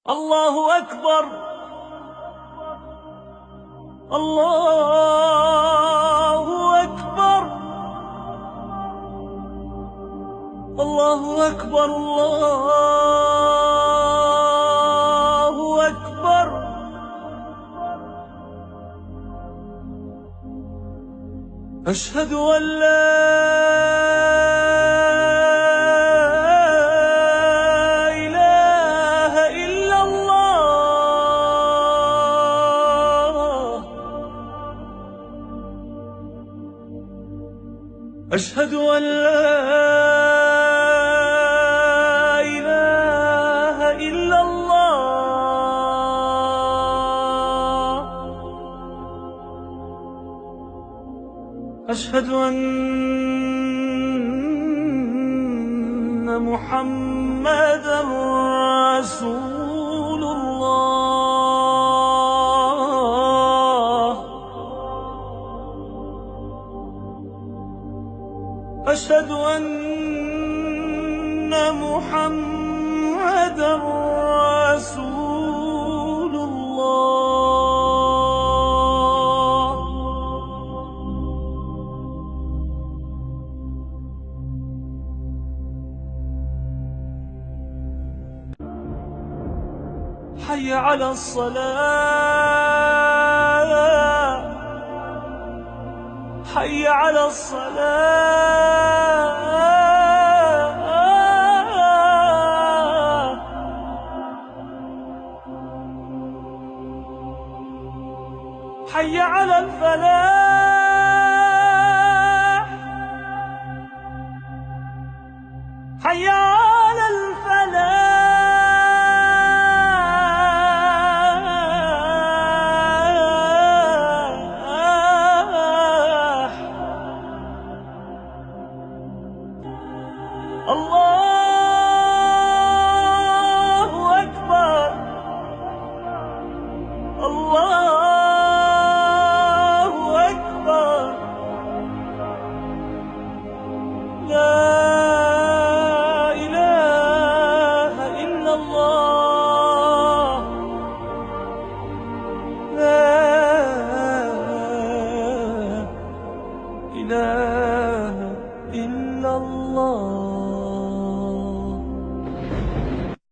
الله أكبر. الله أكبر. الله أكبر. الله أكبر. أشهد أن أشهد أن لا إله إلا الله. أشهد أن محمدًا رسول الله. أشهد أن محمدًا رسول الله. حي على الصلاة. حي على الصلاة. حي على الفلاح. حي على الفلاح. الله